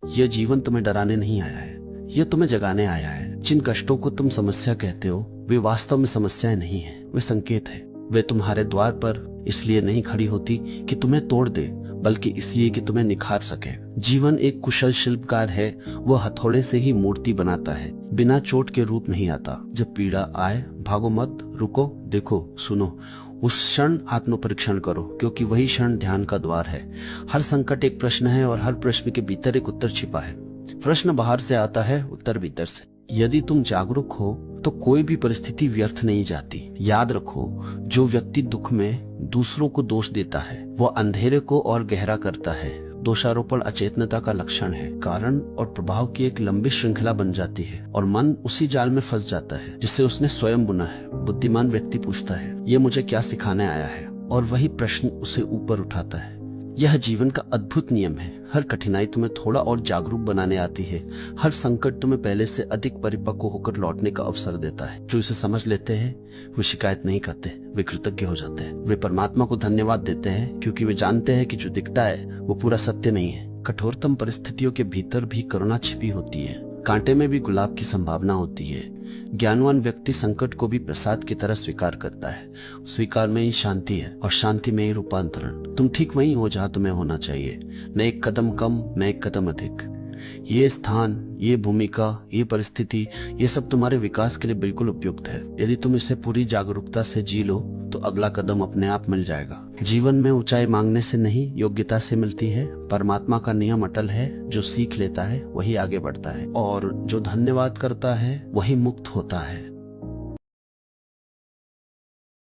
यह जीवन तुम्हें डराने नहीं आया है, यह तुम्हें जगाने आया है। जिन कष्टों को तुम समस्या कहते हो वे वास्तव में समस्याएं नहीं है, वे संकेत है। वे तुम्हारे द्वार पर इसलिए नहीं खड़ी होती कि तुम्हें तोड़ दे, बल्कि इसलिए कि तुम्हें निखार सके। जीवन एक कुशल शिल्पकार है, वह हथौड़े से ही मूर्ति बनाता है, बिना चोट के रूप नहीं आता। जब पीड़ा आए भागो मत, रुको, देखो, सुनो। उस क्षण आत्म परीक्षण करो, क्योंकि वही क्षण ध्यान का द्वार है। हर संकट एक प्रश्न है और हर प्रश्न के भीतर एक उत्तर छिपा है। प्रश्न बाहर से आता है, उत्तर भीतर से। यदि तुम जागरूक हो तो कोई भी परिस्थिति व्यर्थ नहीं जाती। याद रखो, जो व्यक्ति दुख में दूसरों को दोष देता है वह अंधेरे को और गहरा करता है। दोषारोपण अचेतनता का लक्षण है। कारण और प्रभाव की एक लंबी श्रृंखला बन जाती है और मन उसी जाल में फंस जाता है जिसे उसने स्वयं बुना है। बुद्धिमान व्यक्ति पूछता है, ये मुझे क्या सिखाने आया है, और वही प्रश्न उसे ऊपर उठाता है। यह जीवन का अद्भुत नियम है। हर कठिनाई तुम्हें थोड़ा और जागरूक बनाने आती है। हर संकट तुम्हें पहले से अधिक परिपक्व होकर लौटने का अवसर देता है। जो इसे समझ लेते हैं वे शिकायत नहीं करते, वे कृतज्ञ हो जाते हैं। वे परमात्मा को धन्यवाद देते हैं, क्योंकि वे जानते हैं कि जो दिखता है वो पूरा सत्य नहीं है। कठोरतम परिस्थितियों के भीतर भी करुणा छिपी होती है। कांटे में भी गुलाब की संभावना होती है। ज्ञानवान व्यक्ति संकट को भी प्रसाद की तरह स्वीकार करता है। स्वीकार में ही शांति है और शांति में ही रूपांतरण। तुम ठीक वहीं हो जहाँ तुम्हें होना चाहिए, न एक कदम कम, न एक कदम अधिक। ये स्थान, ये भूमिका, ये परिस्थिति, ये सब तुम्हारे विकास के लिए बिल्कुल उपयुक्त है। यदि तुम इसे पूरी जागरूकता से जी लो तो अगला कदम अपने आप मिल जाएगा। जीवन में ऊंचाई मांगने से नहीं, योग्यता से मिलती है। परमात्मा का नियम अटल है, जो सीख लेता है वही आगे बढ़ता है, और जो धन्यवाद करता है वही मुक्त होता है।